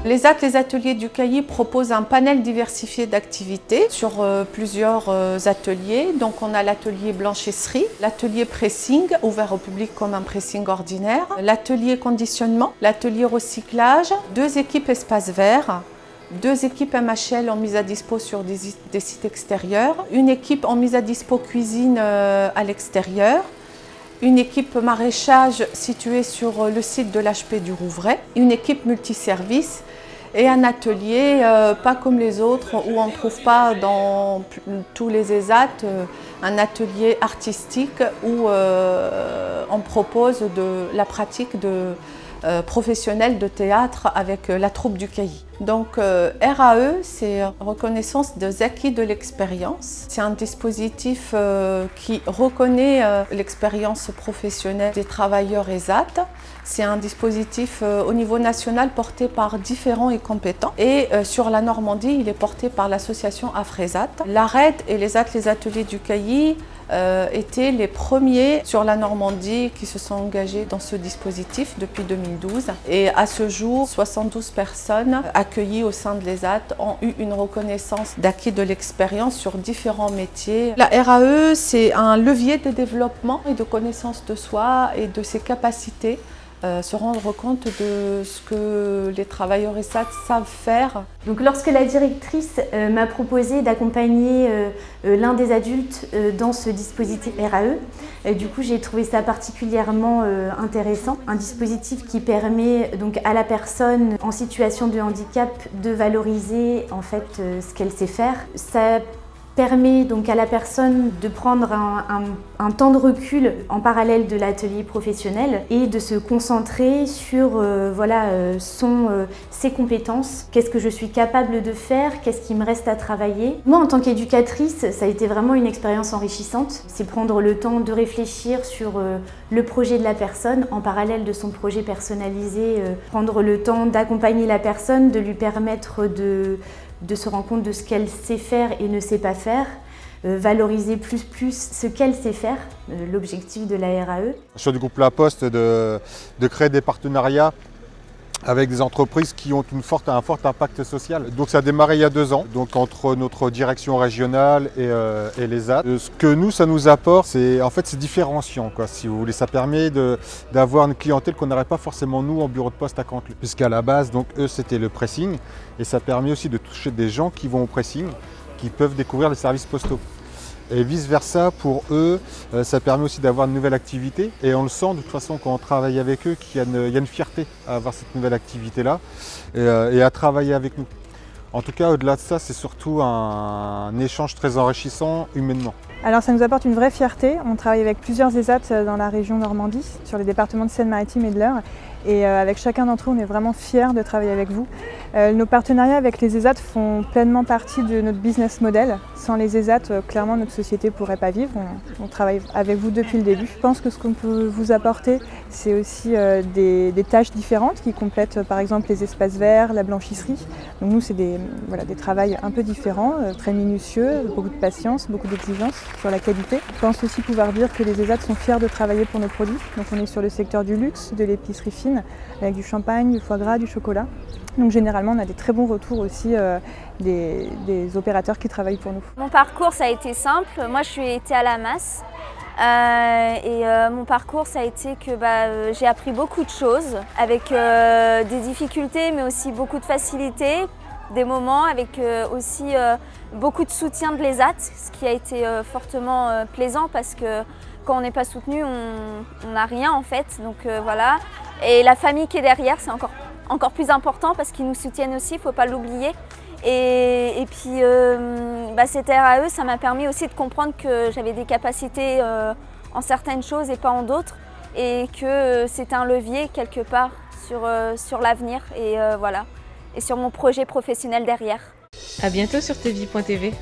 Les ateliers du Cailly proposent un panel diversifié d'activités sur plusieurs ateliers. Donc on a l'atelier blanchisserie, l'atelier pressing, ouvert au public comme un pressing ordinaire, l'atelier conditionnement, l'atelier recyclage, 2 équipes espaces verts, 2 équipes MHL en mise à dispo sur des sites extérieurs, une équipe en mise à dispo cuisine à l'extérieur, une équipe maraîchage située sur le site de l'HP du Rouvray, une équipe multiservice et un atelier pas comme les autres où on ne trouve pas dans tous les ESAT un atelier artistique où on propose la pratique professionnelle de théâtre avec la troupe du Cailly. Donc RAE, c'est reconnaissance des acquis de l'expérience. C'est un dispositif qui reconnaît l'expérience professionnelle des travailleurs ESAT. C'est un dispositif au niveau national porté par différents et compétents. Et sur la Normandie, il est porté par l'association AFRESAT. L'ARED et les ateliers du Cailly étaient les premiers sur la Normandie qui se sont engagés dans ce dispositif depuis 2012. Et à ce jour, 72 personnes accueillies au sein de l'ESAT ont eu une reconnaissance d'acquis de l'expérience sur différents métiers. La RAE, c'est un levier de développement et de connaissance de soi et de ses capacités. Se rendre compte de ce que les travailleurs ESAT savent faire. Donc lorsque la directrice m'a proposé d'accompagner l'un des adultes dans ce dispositif RAE, du coup j'ai trouvé ça particulièrement intéressant. Un dispositif qui permet donc à la personne en situation de handicap de valoriser en fait ce qu'elle sait faire. Ça permet donc à la personne de prendre un temps de recul en parallèle de l'atelier professionnel et de se concentrer sur ses compétences, qu'est-ce que je suis capable de faire, qu'est-ce qui me reste à travailler. Moi en tant qu'éducatrice, ça a été vraiment une expérience enrichissante. C'est prendre le temps de réfléchir sur le projet de la personne en parallèle de son projet personnalisé, prendre le temps d'accompagner la personne, de lui permettre de se rendre compte de ce qu'elle sait faire et ne sait pas faire, valoriser plus ce qu'elle sait faire, l'objectif de la RAE. Sur du groupe La Poste, de créer des partenariats avec des entreprises qui ont un fort impact social. Donc ça a démarré il y a 2 ans, donc entre notre direction régionale et l'ESAT. Ce que ça nous apporte, c'est différenciant, quoi, si vous voulez. Ça permet d'avoir une clientèle qu'on n'aurait pas forcément nous en bureau de poste à Canteleu. Puisqu'à la base, donc, eux, c'était le pressing, et ça permet aussi de toucher des gens qui vont au pressing, qui peuvent découvrir les services postaux. Et vice-versa, pour eux, ça permet aussi d'avoir une nouvelle activité. Et on le sent de toute façon quand on travaille avec eux qu'il y a une fierté à avoir cette nouvelle activité-là et à travailler avec nous. En tout cas, au-delà de ça, c'est surtout un échange très enrichissant humainement. Alors ça nous apporte une vraie fierté. On travaille avec plusieurs ESAT dans la région Normandie, sur les départements de Seine-Maritime et de l'Eure. Et avec chacun d'entre eux, on est vraiment fiers de travailler avec vous. Nos partenariats avec les ESAT font pleinement partie de notre business model. Sans les ESAT, clairement, notre société ne pourrait pas vivre. On travaille avec vous depuis le début. Je pense que ce qu'on peut vous apporter, c'est aussi des tâches différentes qui complètent par exemple les espaces verts, la blanchisserie. Donc nous, c'est des travails un peu différents, très minutieux, beaucoup de patience, beaucoup d'exigence sur la qualité. Je pense aussi pouvoir dire que les ESAT sont fiers de travailler pour nos produits. Donc on est sur le secteur du luxe, de l'épicerie fine, avec du champagne, du foie gras, du chocolat. Donc généralement, on a des très bons retours aussi des opérateurs qui travaillent pour nous. Mon parcours, ça a été simple. Moi, je suis été à la masse. Mon parcours, ça a été que j'ai appris beaucoup de choses, avec des difficultés, mais aussi beaucoup de facilité, des moments avec aussi beaucoup de soutien de l'ESAT, ce qui a été fortement plaisant parce que quand on n'est pas soutenu, on n'a rien en fait. Donc voilà. Et la famille qui est derrière, c'est encore plus important parce qu'ils nous soutiennent aussi, il ne faut pas l'oublier. Et puis cette RAE, ça m'a permis aussi de comprendre que j'avais des capacités en certaines choses et pas en d'autres. Et que c'est un levier quelque part sur l'avenir et sur mon projet professionnel derrière. À bientôt sur tvie.tv.